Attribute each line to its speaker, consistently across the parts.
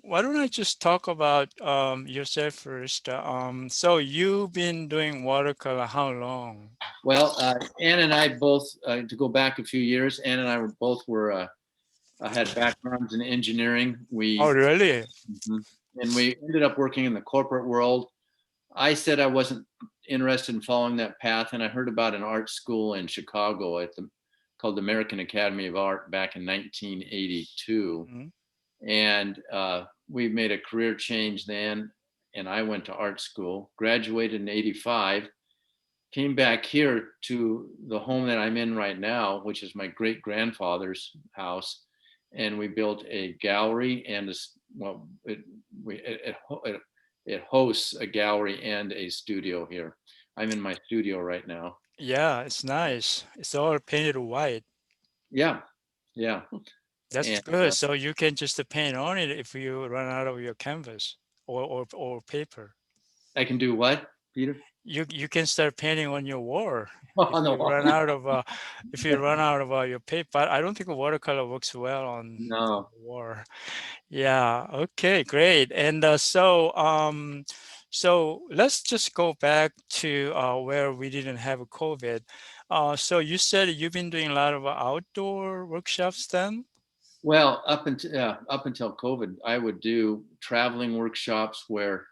Speaker 1: why don't I just talk about yourself first? So you've been doing watercolor how long?
Speaker 2: Well, Ann and I both, to go back a few years, Ann and I were both were had backgrounds in engineering.
Speaker 1: Oh, really?
Speaker 2: Mhm. And we ended up working in the corporate world. I said I wasn't interested in following that path, and I heard about an art school in Chicago called the American Academy of Art back in 1982,
Speaker 1: Mhm.
Speaker 2: and we made a career change then. And I went to art school, graduated in '85, came back here to the home that I'm in right now, which is my great grandfather's house, and we built a gallery and well, it hosts a gallery and a studio here. I'm in my studio right now.
Speaker 1: Yeah, it's nice. It's all painted white.
Speaker 2: Yeah, yeah,
Speaker 1: That's
Speaker 2: and
Speaker 1: good. So you can just paint on it if you run out of your canvas or paper.
Speaker 2: I can do what, Peter?
Speaker 1: You can start painting on your wall
Speaker 2: On the wall?
Speaker 1: if you run out of your paper. But I don't think watercolor works well on
Speaker 2: No.
Speaker 1: the wall. Yeah. Okay. Great. And so let's just go back to where we didn't have a COVID. So you said you've been doing a lot of outdoor workshops then?
Speaker 2: Well, up until COVID, I would do traveling workshops where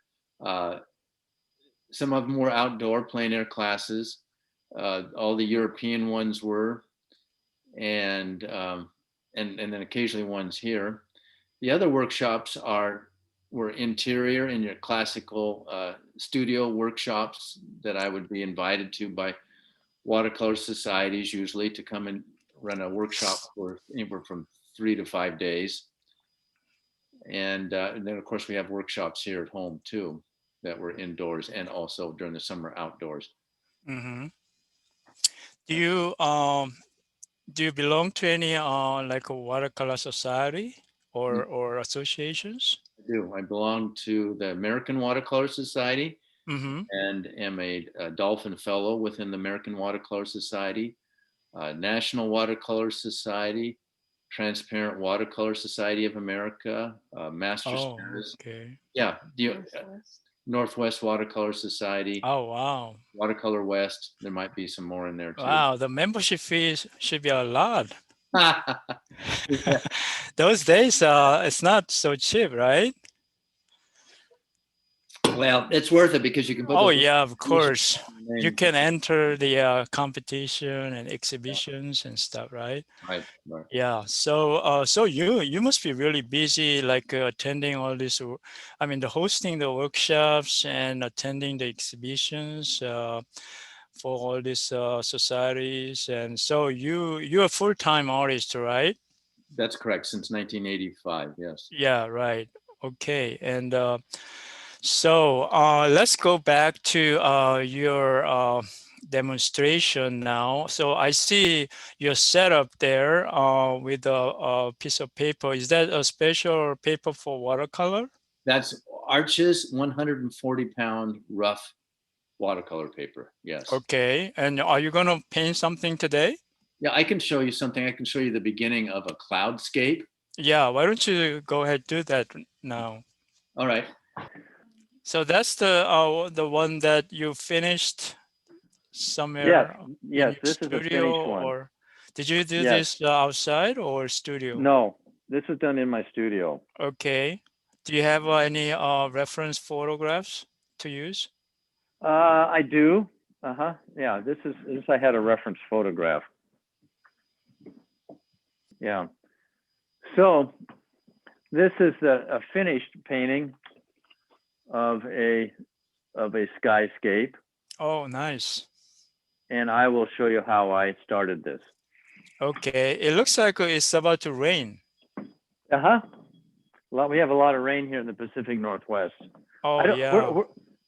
Speaker 2: uh, some of them were outdoor plein air classes. All the European ones were, and and then occasionally ones here. The other workshops were interior in your classical studio workshops that I would be invited to by watercolor societies, usually to come and run a workshop for anywhere from 3 to 5 days. And then of course we have workshops here at home too that were indoors and also during the summer outdoors.
Speaker 1: Mm-hmm. Do
Speaker 2: Yeah,
Speaker 1: you do you belong to any like a watercolor society
Speaker 2: Mm,
Speaker 1: or associations?
Speaker 2: I do. I belong to the American Watercolor Society
Speaker 1: Mm-hmm.
Speaker 2: and am a Dolphin Fellow within the American Watercolor Society, National Watercolor Society, Transparent Watercolor Society of America, Master
Speaker 1: Oh,
Speaker 2: Status.
Speaker 1: okay.
Speaker 2: Yeah, Northwest Watercolor Society,
Speaker 1: Oh, wow.
Speaker 2: Watercolor West. There might be some more in there too.
Speaker 1: Wow, the membership fees should be a lot.
Speaker 2: Yeah.
Speaker 1: Those days, it's not so cheap, right?
Speaker 2: Well, it's worth it because you can put
Speaker 1: Oh,
Speaker 2: those
Speaker 1: yeah, of
Speaker 2: initials
Speaker 1: course.
Speaker 2: in your
Speaker 1: You
Speaker 2: name.
Speaker 1: can enter the competition and exhibitions and stuff, right?
Speaker 2: Right, right.
Speaker 1: Yeah. So you must be really busy, like attending all this. I mean, the hosting the workshops and attending the exhibitions for all these societies. And so you're a full-time artist, right?
Speaker 2: That's correct. Since 1985, yes.
Speaker 1: Yeah, right. Okay. And so let's go back to your demonstration now. So I see your setup there with a piece of paper. Is that a special paper for watercolor?
Speaker 2: That's Arches 140-pound rough watercolor paper. Yes.
Speaker 1: Okay. And are you going to paint something today?
Speaker 2: Yeah, I can show you something. I can show you the beginning of a cloudscape.
Speaker 1: Yeah. Why don't you go ahead do that now?
Speaker 2: All right.
Speaker 1: So that's the one that you finished
Speaker 3: Yes,
Speaker 1: somewhere in
Speaker 3: yes,
Speaker 1: your
Speaker 3: this is a
Speaker 1: studio,
Speaker 3: finished one.
Speaker 1: or did you do
Speaker 3: Yes.
Speaker 1: this outside or studio?
Speaker 3: No, this is done in my studio.
Speaker 1: Okay. Do you have any reference photographs to use?
Speaker 3: I do. Uh-huh. Yeah, this I had a reference photograph. Yeah. So this is a finished painting of a skyscape,
Speaker 1: Oh, nice.
Speaker 3: and I will show you how I started this.
Speaker 1: Okay. It looks like it's about to rain.
Speaker 3: Uh-huh. We have a lot of rain here in the Pacific Northwest.
Speaker 1: Oh, yeah.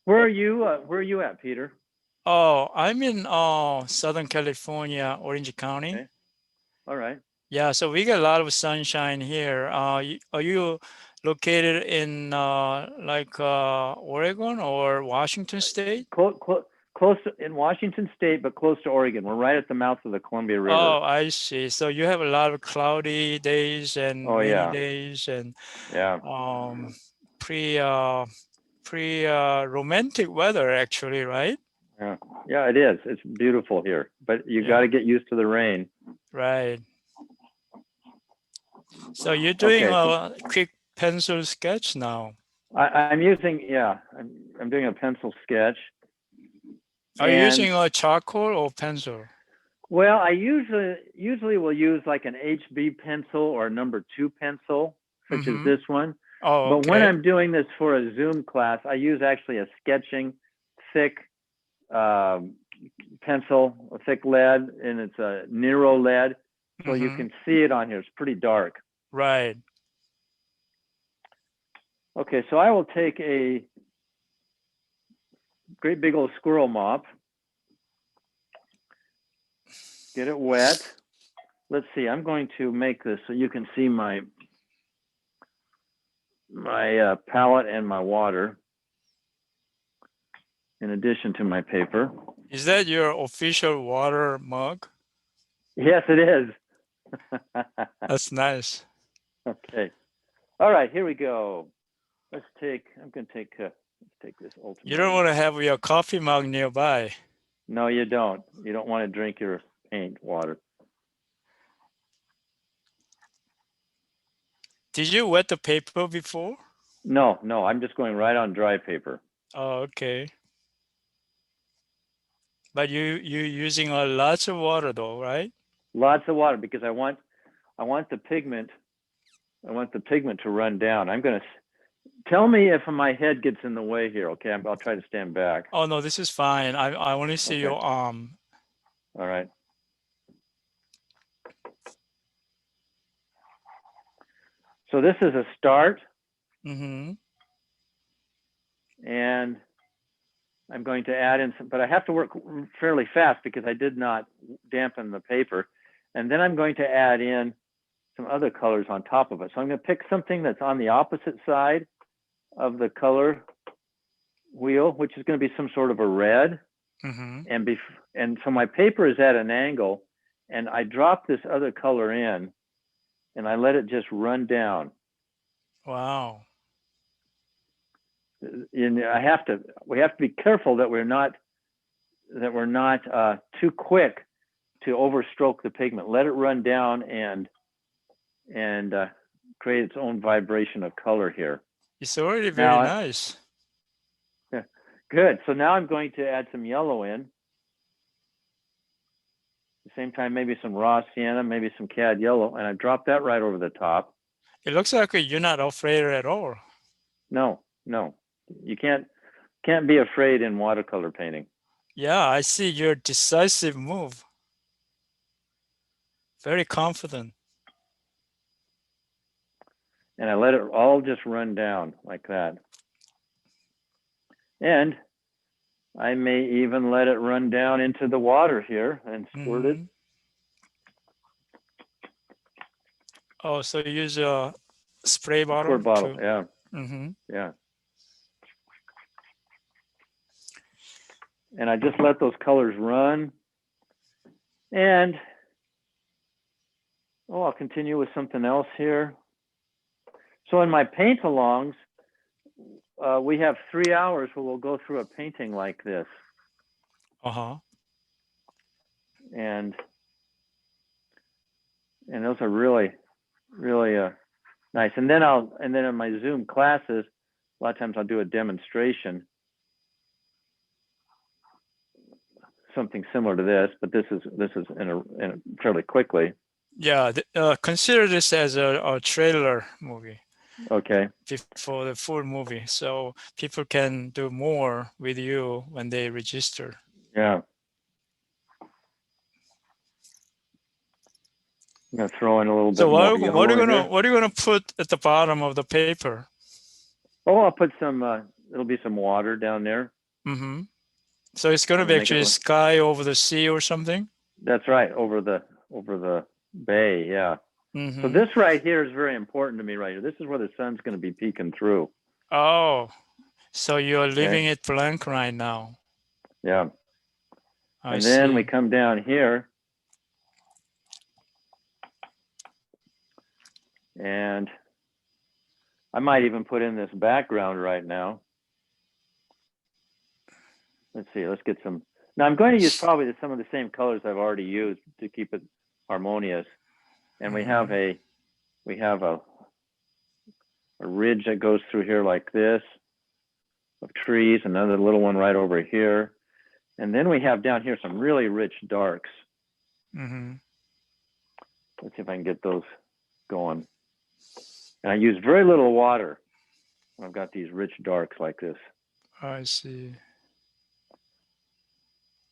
Speaker 3: Where are you? Where are you at, Peter?
Speaker 1: Oh, I'm in Southern California, Orange County.
Speaker 3: Okay. All right.
Speaker 1: Yeah, so we get a lot of sunshine here. Are you located in like Oregon or Washington State?
Speaker 3: Close, close to, in Washington State, but close to Oregon. We're right at the mouth of the Columbia River.
Speaker 1: Oh, I see. So you have a lot of cloudy days and
Speaker 3: Oh,
Speaker 1: rainy
Speaker 3: yeah.
Speaker 1: days and
Speaker 3: Yeah.
Speaker 1: pre romantic weather actually, right?
Speaker 3: Yeah. Yeah, it is. It's beautiful here, but you
Speaker 1: Yeah.
Speaker 3: got to get used to the rain.
Speaker 1: Right. So you're doing
Speaker 3: Okay.
Speaker 1: a quick pencil sketch now.
Speaker 3: I'm using, yeah, I'm doing a pencil sketch.
Speaker 1: Are you
Speaker 3: And
Speaker 1: using a charcoal or pencil?
Speaker 3: well, I usually will use like an HB pencil or number 2 pencil, such as this one.
Speaker 1: Oh,
Speaker 3: But when
Speaker 1: okay.
Speaker 3: I'm doing this for a Zoom class, I use actually a sketching thick pencil, a thick lead, and it's a Nero lead. So you can see it on here. It's pretty dark.
Speaker 1: Right.
Speaker 3: Okay, so I will take a great big old squirrel mop, get it wet. Let's see, I'm going to make this so you can see my palette and my water in addition to my paper.
Speaker 1: Is that your official water mug?
Speaker 3: Yes, it is.
Speaker 1: That's nice.
Speaker 3: Okay. All right, here we go. I'm going to take, let's take this ultimate.
Speaker 1: You don't want to have your coffee mug nearby.
Speaker 3: No, you don't. You don't want to drink your paint water.
Speaker 1: Did you wet the paper before?
Speaker 3: No, I'm just going right on dry paper.
Speaker 1: Oh, okay. But you're using a lots of water though, right?
Speaker 3: Lots of water because I want the pigment. I want the pigment to run down. I'm going to tell me if my head gets in the way here. Okay, I'll try to stand back.
Speaker 1: Oh no, this is fine. I want to see
Speaker 3: Okay.
Speaker 1: your arm.
Speaker 3: All right. So this is a start.
Speaker 1: Mm-hmm.
Speaker 3: And I'm going to add in some, but I have to work fairly fast because I did not dampen the paper. And then I'm going to add in some other colors on top of it. So I'm going to pick something that's on the opposite side of the color wheel, which is going to be some sort of a red.
Speaker 1: Mm-hmm.
Speaker 3: And so my paper is at an angle, and I drop this other color in, and I let it just run down.
Speaker 1: Wow.
Speaker 3: And we have to be careful that we're not too quick to overstroke the pigment. Let it run down and create its own vibration of color here.
Speaker 1: It's already very nice.
Speaker 3: Yeah, good. So now I'm going to add some yellow in. At the same time, maybe some raw sienna, maybe some cad yellow, and I drop that right over the top.
Speaker 1: It looks like you're not afraid at all.
Speaker 3: No. You can't be afraid in watercolor painting.
Speaker 1: Yeah, I see your decisive move. Very confident.
Speaker 3: And I let it all just run down like that. And I may even let it run down into the water here and squirt it.
Speaker 1: Oh, so you use a spray bottle?
Speaker 3: Squirt bottle, yeah. Yeah. And I just let those colors run. And, I'll continue with something else here. So in my paint-alongs, we have 3 hours where we'll go through a painting like this.
Speaker 1: Uh-huh.
Speaker 3: And those are really, really nice. And then in my Zoom classes, a lot of times I'll do a demonstration, something similar to this, but this is in a fairly quickly.
Speaker 1: Yeah, consider this as a trailer movie.
Speaker 3: Okay.
Speaker 1: For the full movie, so people can do more with you when they register.
Speaker 3: Yeah. I'm gonna throw in a little bit more.
Speaker 1: So what are you gonna put at the bottom of the paper?
Speaker 3: Oh, I'll put some. It'll be some water down there.
Speaker 1: Mm-hmm. So it's gonna be actually sky over the sea or something.
Speaker 3: That's right, over the bay. Yeah.
Speaker 1: Mm-hmm.
Speaker 3: So this right here is very important to me right here. This is where the sun's going to be peeking through.
Speaker 1: Oh, so you're leaving it blank right now.
Speaker 3: Yeah. And then we come down here and I might even put in this background right now. Let's see, let's get some. Now I'm going to use probably some of the same colors I've already used to keep it harmonious. And we have a ridge that goes through here like this of trees, another little one right over here. And then we have down here some really rich darks.
Speaker 1: Mm-hmm.
Speaker 3: Let's see if I can get those going. And I use very little water. I've got these rich darks like this.
Speaker 1: I see.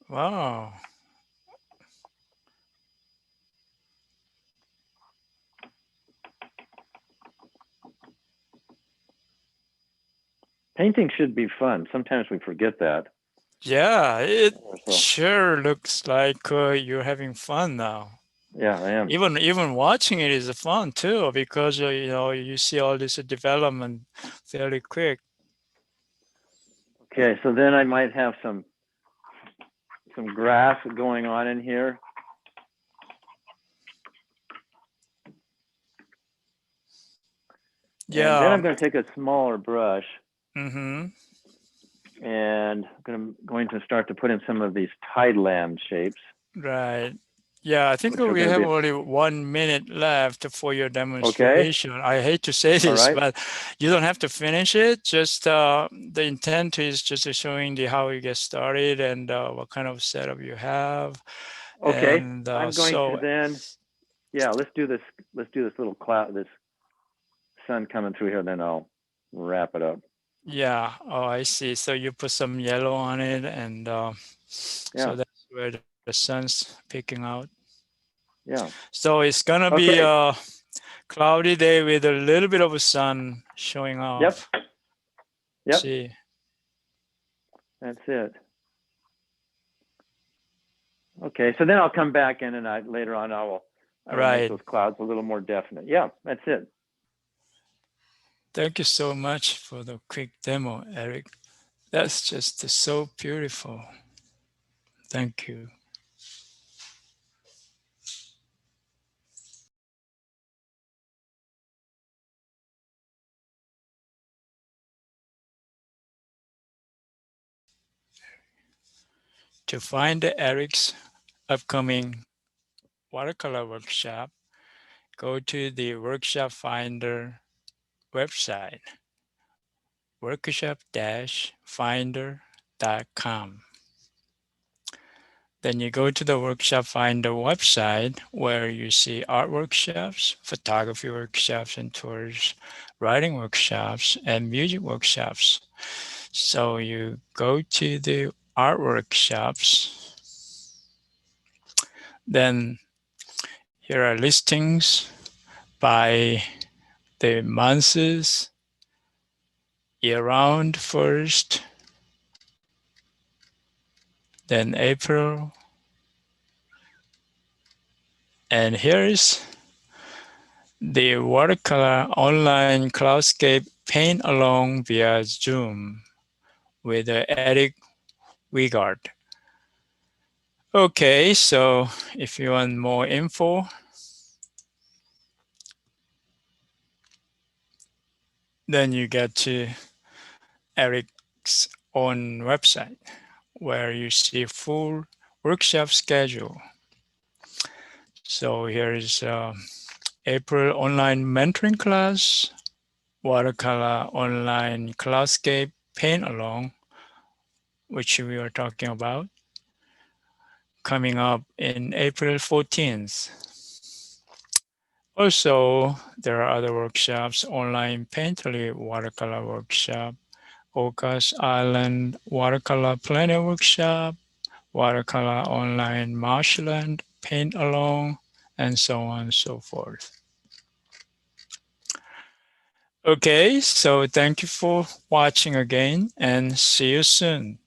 Speaker 1: Wow.
Speaker 3: Painting should be fun. Sometimes we forget that.
Speaker 1: Yeah, it
Speaker 3: So,
Speaker 1: sure looks like you're having fun now.
Speaker 3: yeah, I am.
Speaker 1: Even watching it is fun too, because you know, you see all this development fairly quick.
Speaker 3: Okay, so then I might have some grass going on in here.
Speaker 1: Yeah.
Speaker 3: And then I'm going to take a smaller brush.
Speaker 1: Mm-hmm.
Speaker 3: And I'm going to start to put in some of these tideland shapes.
Speaker 1: Right. Yeah, I think we have only 1 minute left for your demonstration. Okay. I hate to say this, but you don't have to finish it. Just the intent is just showing how you get started and what kind of setup you have.
Speaker 3: Okay.
Speaker 1: And,
Speaker 3: I'm going to then, yeah, let's do this. Let's do this little cloud, this sun coming through here. Then I'll wrap it up.
Speaker 1: Yeah. Oh, I see. So you put some yellow on it, and so that's where the sun's picking out.
Speaker 3: Yeah.
Speaker 1: So it's gonna be a cloudy day with a little bit of a sun showing off.
Speaker 3: Yep.
Speaker 1: See.
Speaker 3: That's it. Okay. So then I'll come back in and later on I will make those clouds a little more definite. Yeah, that's it.
Speaker 1: Thank you so much for the quick demo, Eric. That's just so beautiful. Thank you. To find Eric's upcoming watercolor workshop, go to the Workshop Finder website, workshop-finder.com. Then you go to the Workshop Finder website where you see art workshops, photography workshops and tours, writing workshops, and music workshops. So you go to the art workshops. Then here are listings by the months, year-round first, then April, and here's the watercolor online cloudscape paint along via Zoom with Eric Wiegardt. Okay, so if you want more info, then you get to Eric's own website where you see full workshop schedule. So here is April online mentoring class, watercolor online cloudscape paint along, which we are talking about, coming up in April 14th. Also, there are other workshops, online painterly watercolor workshop, Ocas Island watercolor plein workshop, watercolor online marshland paint along, and so on and so forth. Okay, so thank you for watching again and see you soon.